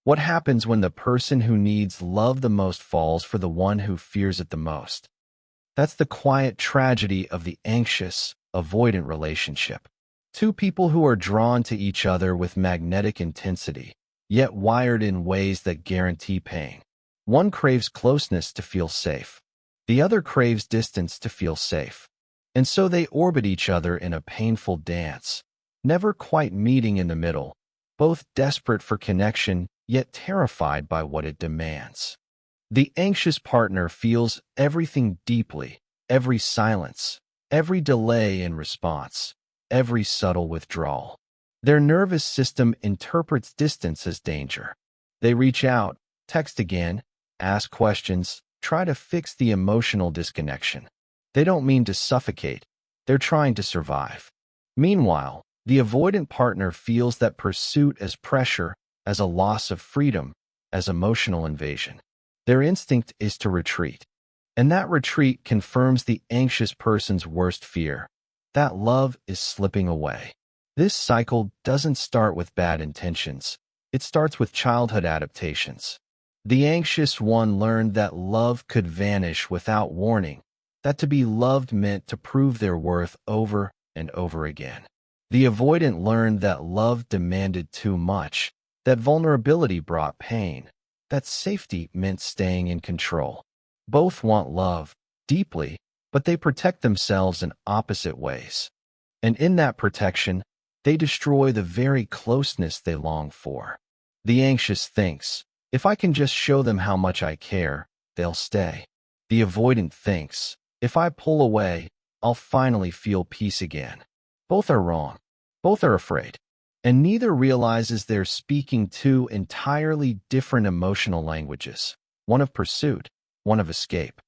What happens when the person who needs love the most falls for the one who fears it the most? That's the quiet tragedy of the anxious, avoidant relationship. Two people who are drawn to each other with magnetic intensity, yet wired in ways that guarantee pain. One craves closeness to feel safe. The other craves distance to feel safe. And so they orbit each other in a painful dance, never quite meeting in the middle, both desperate for connection, yet terrified by what it demands. The anxious partner feels everything deeply, every silence, every delay in response, every subtle withdrawal. Their nervous system interprets distance as danger. They reach out, text again, ask questions, try to fix the emotional disconnection. They don't mean to suffocate, they're trying to survive. Meanwhile, the avoidant partner feels that pursuit as pressure, as a loss of freedom, as emotional invasion. Their instinct is to retreat. And that retreat confirms the anxious person's worst fear, that love is slipping away. This cycle doesn't start with bad intentions. It starts with childhood adaptations. The anxious one learned that love could vanish without warning, that to be loved meant to prove their worth over and over again. The avoidant learned that love demanded too much, that vulnerability brought pain, that safety meant staying in control. Both want love, deeply, but they protect themselves in opposite ways. And in that protection, they destroy the very closeness they long for. The anxious thinks, if I can just show them how much I care, they'll stay. The avoidant thinks, if I pull away, I'll finally feel peace again. Both are wrong. Both are afraid. And neither realizes they're speaking two entirely different emotional languages, one of pursuit, one of escape.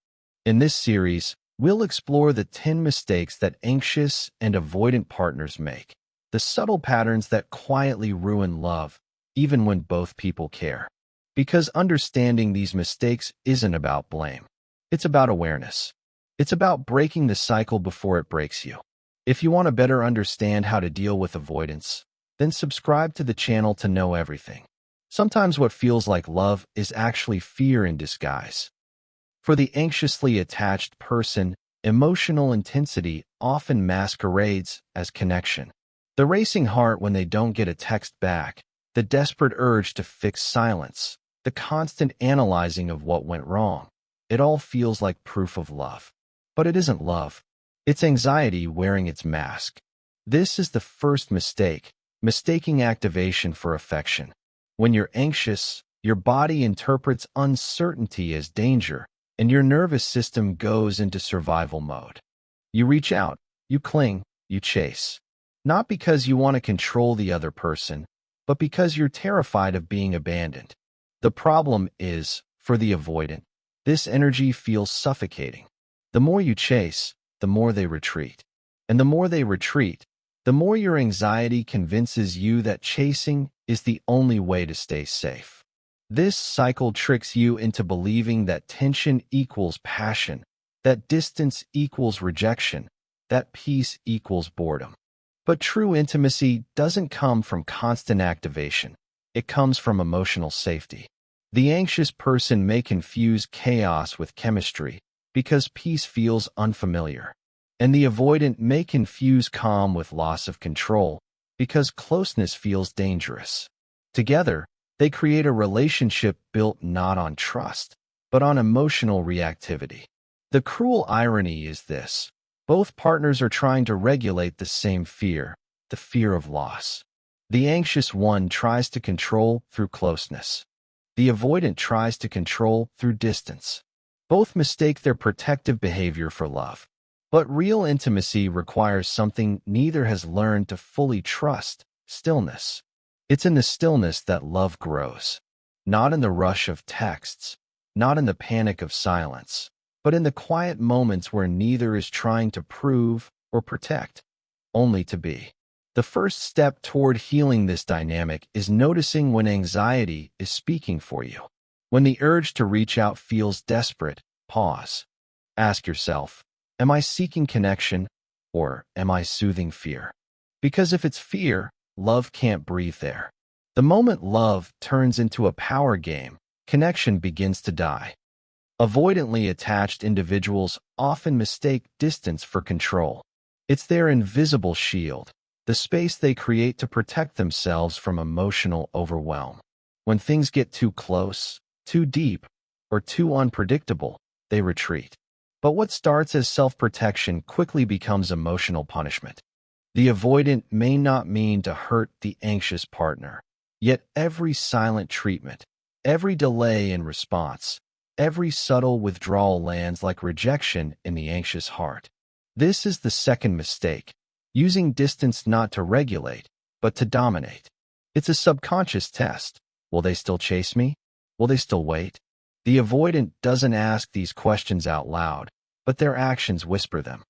In this series, we'll explore the 10 mistakes that anxious and avoidant partners make, the subtle patterns that quietly ruin love, even when both people care. Because understanding these mistakes isn't about blame. It's about awareness. It's about breaking the cycle before it breaks you. If you want to better understand how to deal with avoidance, then subscribe to the channel to know everything. Sometimes what feels like love is actually fear in disguise. For the anxiously attached person, emotional intensity often masquerades as connection. The racing heart when they don't get a text back, the desperate urge to fix silence, the constant analyzing of what went wrong. It all feels like proof of love. But it isn't love. It's anxiety wearing its mask. This is the first mistake, mistaking activation for affection. When you're anxious, your body interprets uncertainty as danger, and your nervous system goes into survival mode. You reach out, you cling, you chase. Not because you want to control the other person, but because you're terrified of being abandoned. The problem is, for the avoidant, this energy feels suffocating. The more you chase, the more they retreat. And the more they retreat, the more your anxiety convinces you that chasing is the only way to stay safe. This cycle tricks you into believing that tension equals passion, that distance equals rejection, that peace equals boredom. But true intimacy doesn't come from constant activation. It comes from emotional safety. The anxious person may confuse chaos with chemistry because peace feels unfamiliar. And the avoidant may confuse calm with loss of control because closeness feels dangerous. Together, they create a relationship built not on trust, but on emotional reactivity. The cruel irony is this. Both partners are trying to regulate the same fear, the fear of loss. The anxious one tries to control through closeness. The avoidant tries to control through distance. Both mistake their protective behavior for love. But real intimacy requires something neither has learned to fully trust: stillness. It's in the stillness that love grows. Not in the rush of texts, not in the panic of silence, but in the quiet moments where neither is trying to prove or protect, only to be. The first step toward healing this dynamic is noticing when anxiety is speaking for you. When the urge to reach out feels desperate, pause. Ask yourself, am I seeking connection, or am I soothing fear? Because if it's fear, love can't breathe there. The moment love turns into a power game, connection begins to die. Avoidantly attached individuals often mistake distance for control. It's their invisible shield, the space they create to protect themselves from emotional overwhelm. When things get too close, too deep, or too unpredictable, they retreat. But what starts as self-protection quickly becomes emotional punishment. The avoidant may not mean to hurt the anxious partner, yet every silent treatment, every delay in response, every subtle withdrawal lands like rejection in the anxious heart. This is the second mistake, using distance not to regulate, but to dominate. It's a subconscious test. Will they still chase me? Will they still wait? The avoidant doesn't ask these questions out loud, but their actions whisper them.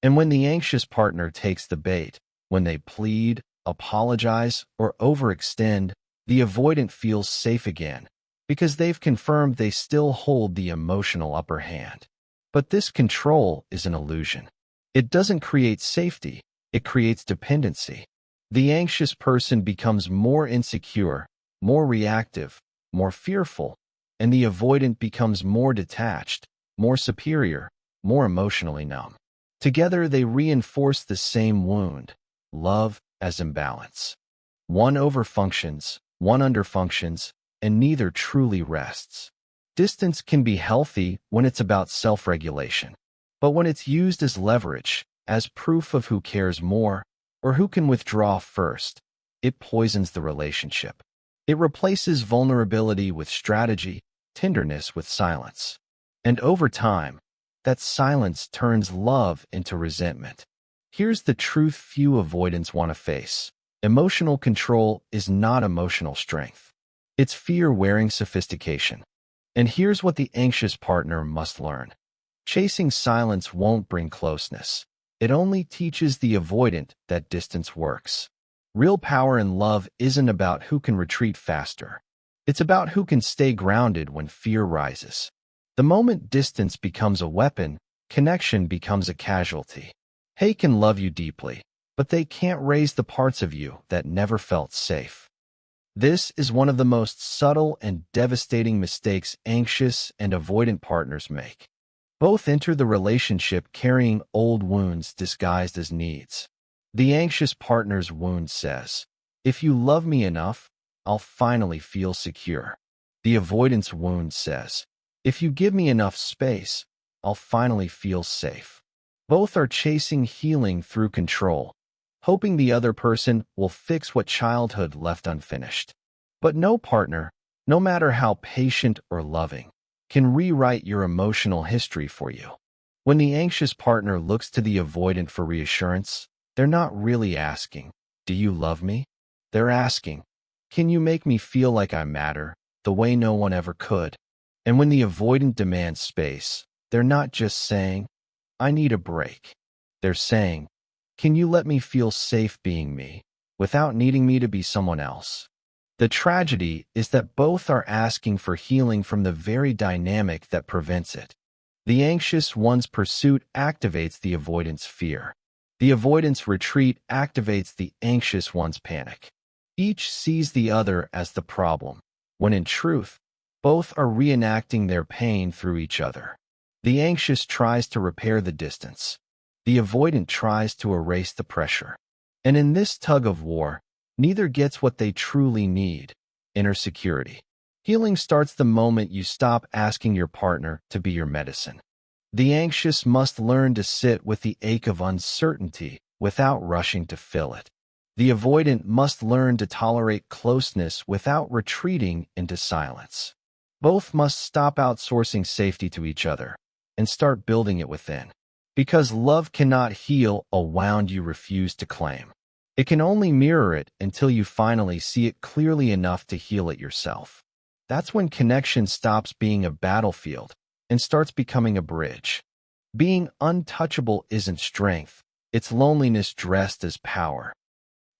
And when the anxious partner takes the bait, when they plead, apologize, or overextend, the avoidant feels safe again, because they've confirmed they still hold the emotional upper hand. But this control is an illusion. It doesn't create safety, it creates dependency. The anxious person becomes more insecure, more reactive, more fearful, and the avoidant becomes more detached, more superior, more emotionally numb. Together they reinforce the same wound, love as imbalance. One overfunctions, one underfunctions, and neither truly rests. Distance can be healthy when it's about self-regulation, but when it's used as leverage, as proof of who cares more, or who can withdraw first, it poisons the relationship. It replaces vulnerability with strategy, tenderness with silence. And over time, that silence turns love into resentment. Here's the truth few avoidants want to face. Emotional control is not emotional strength. It's fear wearing sophistication. And here's what the anxious partner must learn. Chasing silence won't bring closeness. It only teaches the avoidant that distance works. Real power in love isn't about who can retreat faster. It's about who can stay grounded when fear rises. The moment distance becomes a weapon, connection becomes a casualty. They can love you deeply, but they can't raise the parts of you that never felt safe. This is one of the most subtle and devastating mistakes anxious and avoidant partners make. Both enter the relationship carrying old wounds disguised as needs. The anxious partner's wound says, "If you love me enough, I'll finally feel secure." The avoidance wound says, "If you give me enough space, I'll finally feel safe." Both are chasing healing through control, hoping the other person will fix what childhood left unfinished. But no partner, no matter how patient or loving, can rewrite your emotional history for you. When the anxious partner looks to the avoidant for reassurance, they're not really asking, "Do you love me?" They're asking, "Can you make me feel like I matter, the way no one ever could?" And when the avoidant demands space, they're not just saying, "I need a break." They're saying, "Can you let me feel safe being me, without needing me to be someone else?" The tragedy is that both are asking for healing from the very dynamic that prevents it. The anxious one's pursuit activates the avoidant's fear. The avoidance retreat activates the anxious one's panic. Each sees the other as the problem, when in truth, both are reenacting their pain through each other. The anxious tries to repair the distance. The avoidant tries to erase the pressure. And in this tug of war, neither gets what they truly need: inner security. Healing starts the moment you stop asking your partner to be your medicine. The anxious must learn to sit with the ache of uncertainty without rushing to fill it. The avoidant must learn to tolerate closeness without retreating into silence. Both must stop outsourcing safety to each other and start building it within. Because love cannot heal a wound you refuse to claim. It can only mirror it until you finally see it clearly enough to heal it yourself. That's when connection stops being a battlefield and starts becoming a bridge. Being untouchable isn't strength, it's loneliness dressed as power.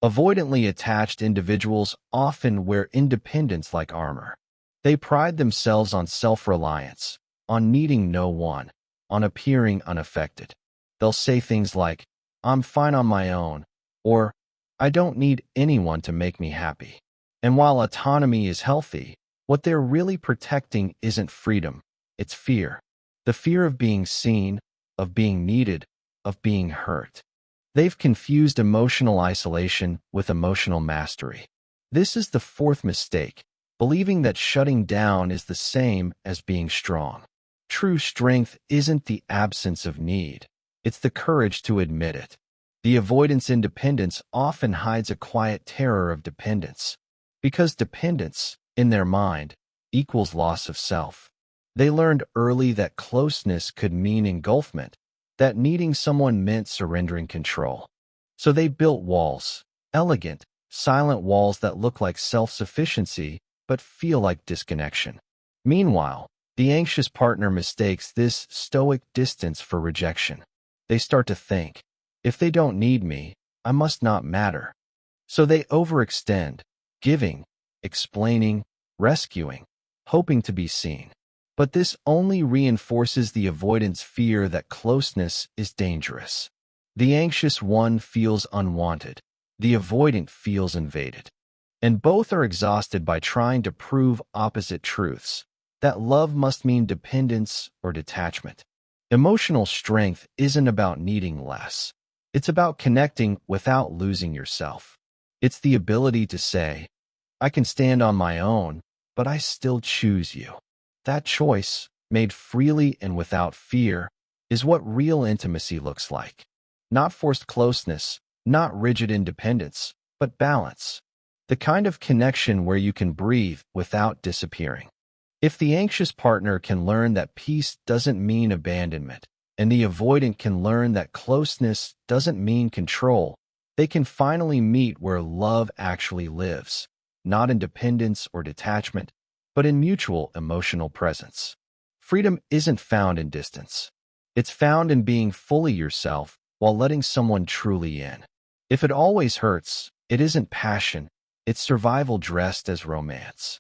Avoidantly attached individuals often wear independence like armor. They pride themselves on self-reliance, on needing no one, on appearing unaffected. They'll say things like, "I'm fine on my own," or "I don't need anyone to make me happy." And while autonomy is healthy, what they're really protecting isn't freedom, it's fear. The fear of being seen, of being needed, of being hurt. They've confused emotional isolation with emotional mastery. This is the fourth mistake, believing that shutting down is the same as being strong. True strength isn't the absence of need. It's the courage to admit it. The avoidance independence often hides a quiet terror of dependence. Because dependence, in their mind, equals loss of self. They learned early that closeness could mean engulfment, that needing someone meant surrendering control. So they built walls, elegant, silent walls that look like self-sufficiency but feel like disconnection. Meanwhile, the anxious partner mistakes this stoic distance for rejection. They start to think, if they don't need me, I must not matter. So they overextend, giving, explaining, rescuing, hoping to be seen. But this only reinforces the avoidance fear that closeness is dangerous. The anxious one feels unwanted. The avoidant feels invaded. And both are exhausted by trying to prove opposite truths, that love must mean dependence or detachment. Emotional strength isn't about needing less. It's about connecting without losing yourself. It's the ability to say, I can stand on my own, but I still choose you. That choice, made freely and without fear, is what real intimacy looks like. Not forced closeness, not rigid independence, but balance. The kind of connection where you can breathe without disappearing. If the anxious partner can learn that peace doesn't mean abandonment, and the avoidant can learn that closeness doesn't mean control, they can finally meet where love actually lives, not in dependence or detachment, but in mutual emotional presence. Freedom isn't found in distance. It's found in being fully yourself while letting someone truly in. If it always hurts, it isn't passion, it's survival dressed as romance.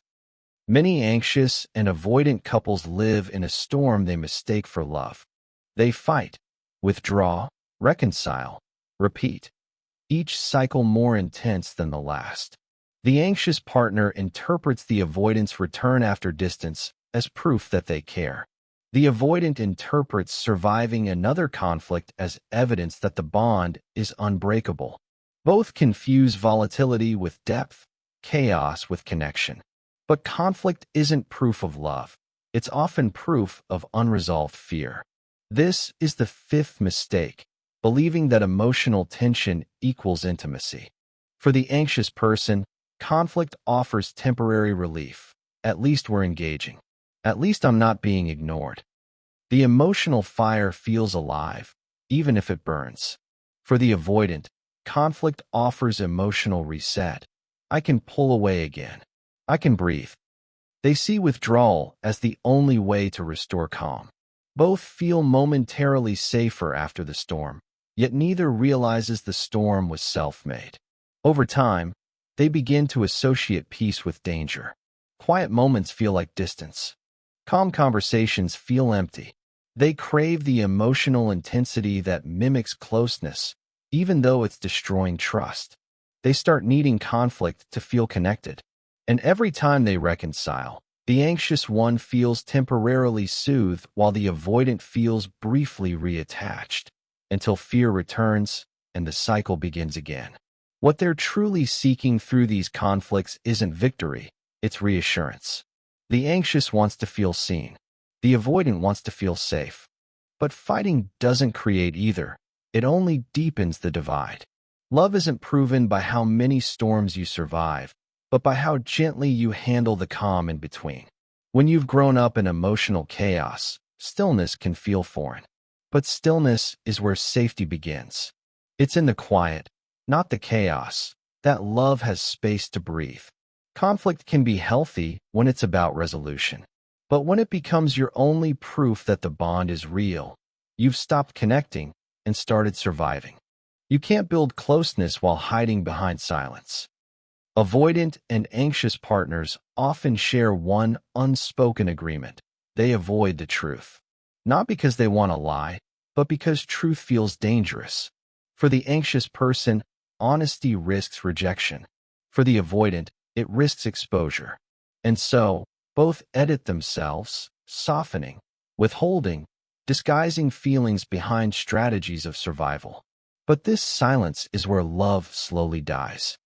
Many anxious and avoidant couples live in a storm they mistake for love. They fight, withdraw, reconcile, repeat, each cycle more intense than the last. The anxious partner interprets the avoidant's return after distance as proof that they care. The avoidant interprets surviving another conflict as evidence that the bond is unbreakable. Both confuse volatility with depth, chaos with connection. But conflict isn't proof of love. It's often proof of unresolved fear. This is the fifth mistake, believing that emotional tension equals intimacy. For the anxious person, conflict offers temporary relief. At least we're engaging. At least I'm not being ignored. The emotional fire feels alive, even if it burns. For the avoidant, conflict offers emotional reset. I can pull away again. I can breathe. They see withdrawal as the only way to restore calm. Both feel momentarily safer after the storm, yet neither realizes the storm was self-made. Over time, they begin to associate peace with danger. Quiet moments feel like distance. Calm conversations feel empty. They crave the emotional intensity that mimics closeness, even though it's destroying trust. They start needing conflict to feel connected. And every time they reconcile, the anxious one feels temporarily soothed while the avoidant feels briefly reattached, until fear returns and the cycle begins again. What they're truly seeking through these conflicts isn't victory, it's reassurance. The anxious wants to feel seen. The avoidant wants to feel safe. But fighting doesn't create either. It only deepens the divide. Love isn't proven by how many storms you survive, but by how gently you handle the calm in between. When you've grown up in emotional chaos, stillness can feel foreign. But stillness is where safety begins. It's in the quiet, not the chaos, that love has space to breathe. Conflict can be healthy when it's about resolution. But when it becomes your only proof that the bond is real, you've stopped connecting and started surviving. You can't build closeness while hiding behind silence. Avoidant and anxious partners often share one unspoken agreement. They avoid the truth. Not because they want to lie, but because truth feels dangerous. For the anxious person, honesty risks rejection. For the avoidant, it risks exposure. And so, both edit themselves, softening, withholding, disguising feelings behind strategies of survival. But this silence is where love slowly dies.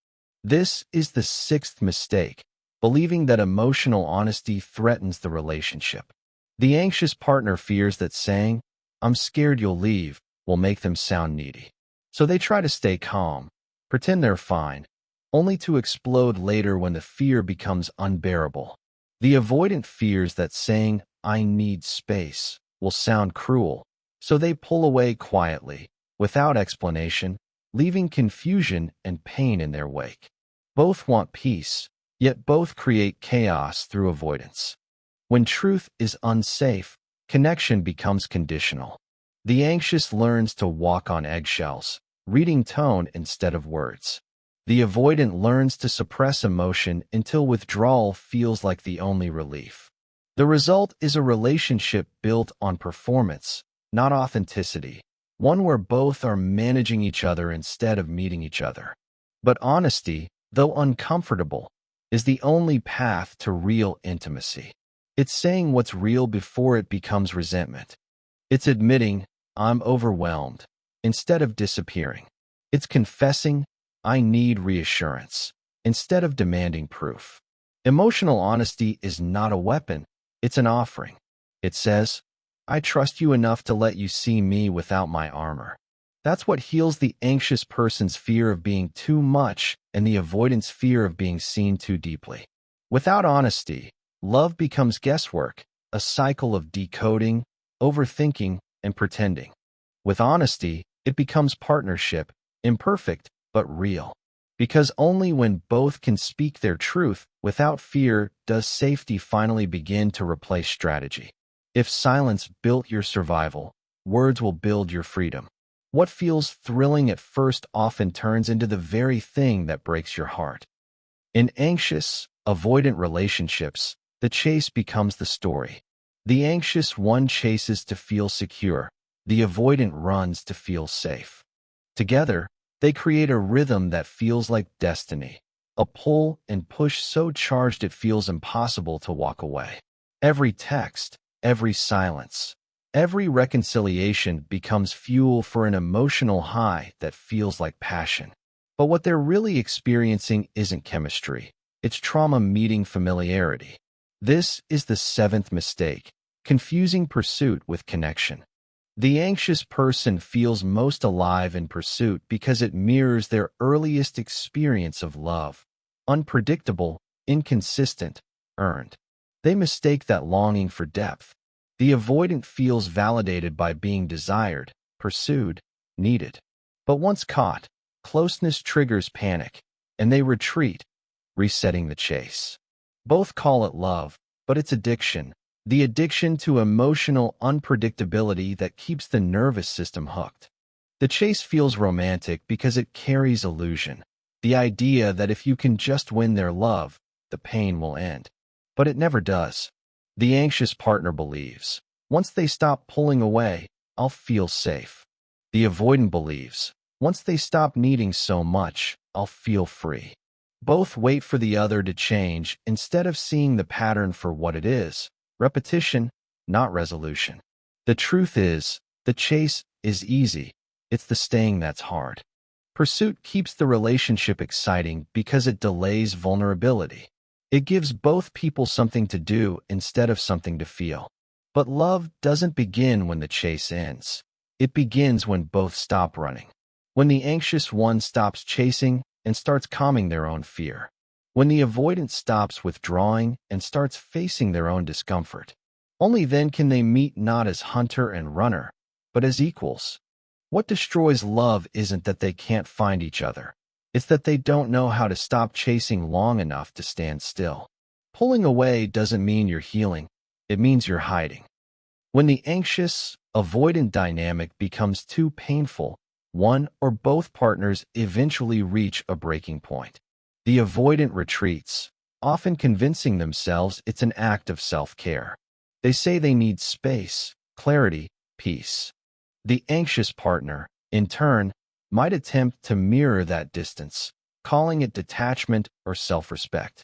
This is the sixth mistake, believing that emotional honesty threatens the relationship. The anxious partner fears that saying, "I'm scared you'll leave," will make them sound needy. So they try to stay calm, pretend they're fine, only to explode later when the fear becomes unbearable. The avoidant fears that saying, "I need space," will sound cruel, so they pull away quietly, without explanation, leaving confusion and pain in their wake. Both want peace, yet both create chaos through avoidance. When truth is unsafe, connection becomes conditional. The anxious learns to walk on eggshells, reading tone instead of words. The avoidant learns to suppress emotion until withdrawal feels like the only relief. The result is a relationship built on performance, not authenticity, one where both are managing each other instead of meeting each other. But honesty, though uncomfortable, is the only path to real intimacy. It's saying what's real before it becomes resentment. It's admitting, "I'm overwhelmed," instead of disappearing. It's confessing, "I need reassurance," instead of demanding proof. Emotional honesty is not a weapon, it's an offering. It says, "I trust you enough to let you see me without my armor." That's what heals the anxious person's fear of being too much and the avoidant's fear of being seen too deeply. Without honesty, love becomes guesswork, a cycle of decoding, overthinking, and pretending. With honesty, it becomes partnership, imperfect but real. Because only when both can speak their truth without fear does safety finally begin to replace strategy. If silence built your survival, words will build your freedom. What feels thrilling at first often turns into the very thing that breaks your heart. In anxious, avoidant relationships, the chase becomes the story. The anxious one chases to feel secure. The avoidant runs to feel safe. Together, they create a rhythm that feels like destiny, a pull and push so charged it feels impossible to walk away. Every text, every silence, every reconciliation becomes fuel for an emotional high that feels like passion. But what they're really experiencing isn't chemistry. It's trauma meeting familiarity. This is the seventh mistake, confusing pursuit with connection. The anxious person feels most alive in pursuit because it mirrors their earliest experience of love. Unpredictable, inconsistent, earned. They mistake that longing for depth. The avoidant feels validated by being desired, pursued, needed. But once caught, closeness triggers panic, and they retreat, resetting the chase. Both call it love, but it's addiction. The addiction to emotional unpredictability that keeps the nervous system hooked. The chase feels romantic because it carries illusion. The idea that if you can just win their love, the pain will end. But it never does. The anxious partner believes, once they stop pulling away, I'll feel safe. The avoidant believes, once they stop needing so much, I'll feel free. Both wait for the other to change instead of seeing the pattern for what it is, repetition, not resolution. The truth is, the chase is easy. It's the staying that's hard. Pursuit keeps the relationship exciting because it delays vulnerability. It gives both people something to do instead of something to feel. But love doesn't begin when the chase ends. It begins when both stop running. When the anxious one stops chasing and starts calming their own fear. When the avoidant stops withdrawing and starts facing their own discomfort. Only then can they meet not as hunter and runner, but as equals. What destroys love isn't that they can't find each other. It's that they don't know how to stop chasing long enough to stand still. Pulling away doesn't mean you're healing. It means you're hiding. When the anxious, avoidant dynamic becomes too painful, one or both partners eventually reach a breaking point. The avoidant retreats, often convincing themselves it's an act of self-care. They say they need space, clarity, peace. The anxious partner, in turn, might attempt to mirror that distance, calling it detachment or self-respect.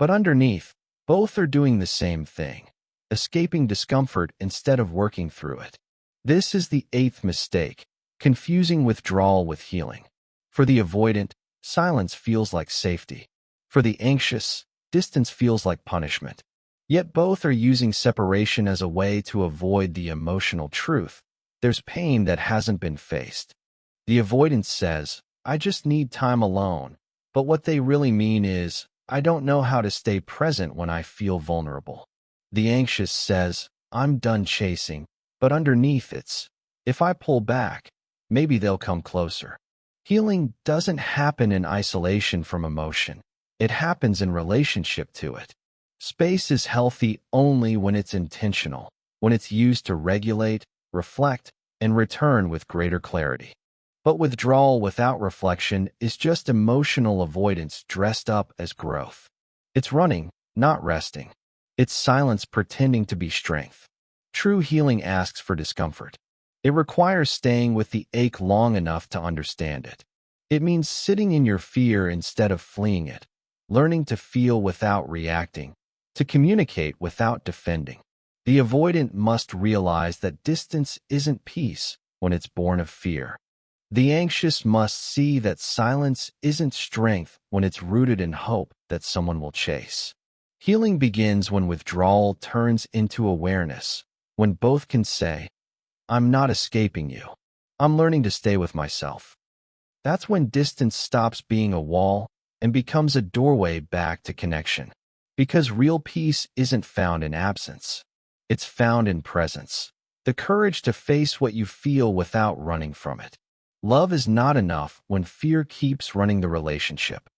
But underneath, both are doing the same thing, escaping discomfort instead of working through it. This is the eighth mistake, confusing withdrawal with healing. For the avoidant, silence feels like safety. For the anxious, distance feels like punishment. Yet both are using separation as a way to avoid the emotional truth. There's pain that hasn't been faced. The avoidant says, I just need time alone. But what they really mean is, I don't know how to stay present when I feel vulnerable. The anxious says, I'm done chasing, but underneath it's, if I pull back, maybe they'll come closer. Healing doesn't happen in isolation from emotion. It happens in relationship to it. Space is healthy only when it's intentional, when it's used to regulate, reflect, and return with greater clarity. But withdrawal without reflection is just emotional avoidance dressed up as growth. It's running, not resting. It's silence pretending to be strength. True healing asks for discomfort. It requires staying with the ache long enough to understand it. It means sitting in your fear instead of fleeing it, learning to feel without reacting, to communicate without defending. The avoidant must realize that distance isn't peace when it's born of fear. The anxious must see that silence isn't strength when it's rooted in hope that someone will chase. Healing begins when withdrawal turns into awareness, when both can say, I'm not escaping you. I'm learning to stay with myself. That's when distance stops being a wall and becomes a doorway back to connection. Because real peace isn't found in absence. It's found in presence. The courage to face what you feel without running from it. Love is not enough when fear keeps running the relationship.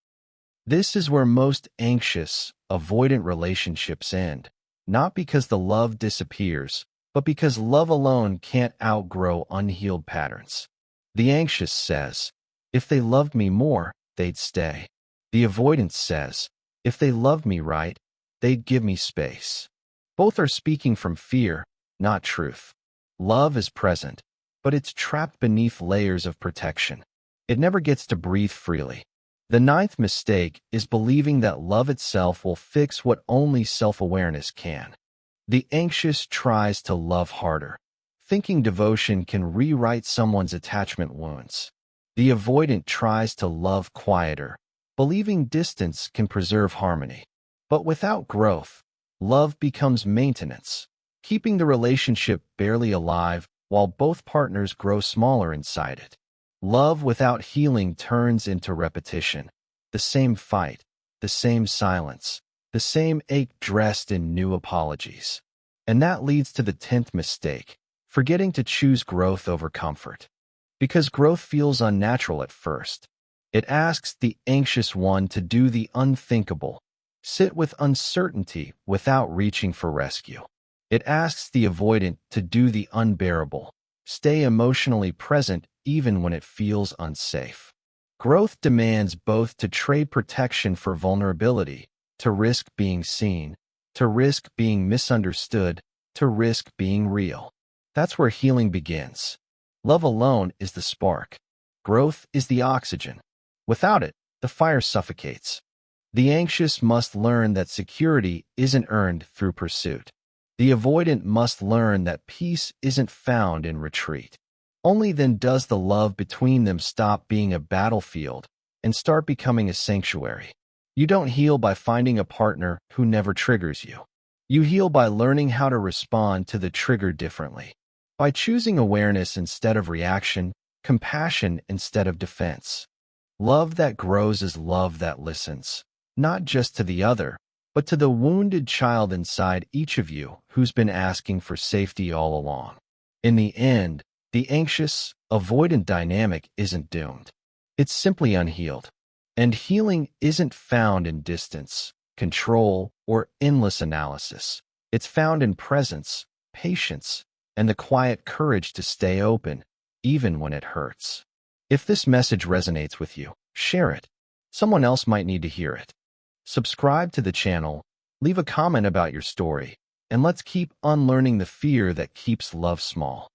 This is where most anxious, avoidant relationships end, not because the love disappears, but because love alone can't outgrow unhealed patterns. The anxious says, if they loved me more, they'd stay. The avoidant says, if they loved me right, they'd give me space. Both are speaking from fear, not truth. Love is present, but it's trapped beneath layers of protection. It never gets to breathe freely. The ninth mistake is believing that love itself will fix what only self-awareness can. The anxious tries to love harder, thinking devotion can rewrite someone's attachment wounds. The avoidant tries to love quieter, believing distance can preserve harmony. But without growth, love becomes maintenance, keeping the relationship barely alive while both partners grow smaller inside it. Love without healing turns into repetition. The same fight, the same silence, the same ache dressed in new apologies. And that leads to the 10th mistake, forgetting to choose growth over comfort. Because growth feels unnatural at first. It asks the anxious one to do the unthinkable, sit with uncertainty without reaching for rescue. It asks the avoidant to do the unbearable, stay emotionally present even when it feels unsafe. Growth demands both to trade protection for vulnerability, to risk being seen, to risk being misunderstood, to risk being real. That's where healing begins. Love alone is the spark. Growth is the oxygen. Without it, the fire suffocates. The anxious must learn that security isn't earned through pursuit. The avoidant must learn that peace isn't found in retreat. Only then does the love between them stop being a battlefield and start becoming a sanctuary. You don't heal by finding a partner who never triggers you. You heal by learning how to respond to the trigger differently. By choosing awareness instead of reaction, compassion instead of defense. Love that grows is love that listens, not just to the other, but to the wounded child inside each of you who's been asking for safety all along. In the end, the anxious, avoidant dynamic isn't doomed. It's simply unhealed. And healing isn't found in distance, control, or endless analysis. It's found in presence, patience, and the quiet courage to stay open, even when it hurts. If this message resonates with you, share it. Someone else might need to hear it. Subscribe to the channel, leave a comment about your story, and let's keep unlearning the fear that keeps love small.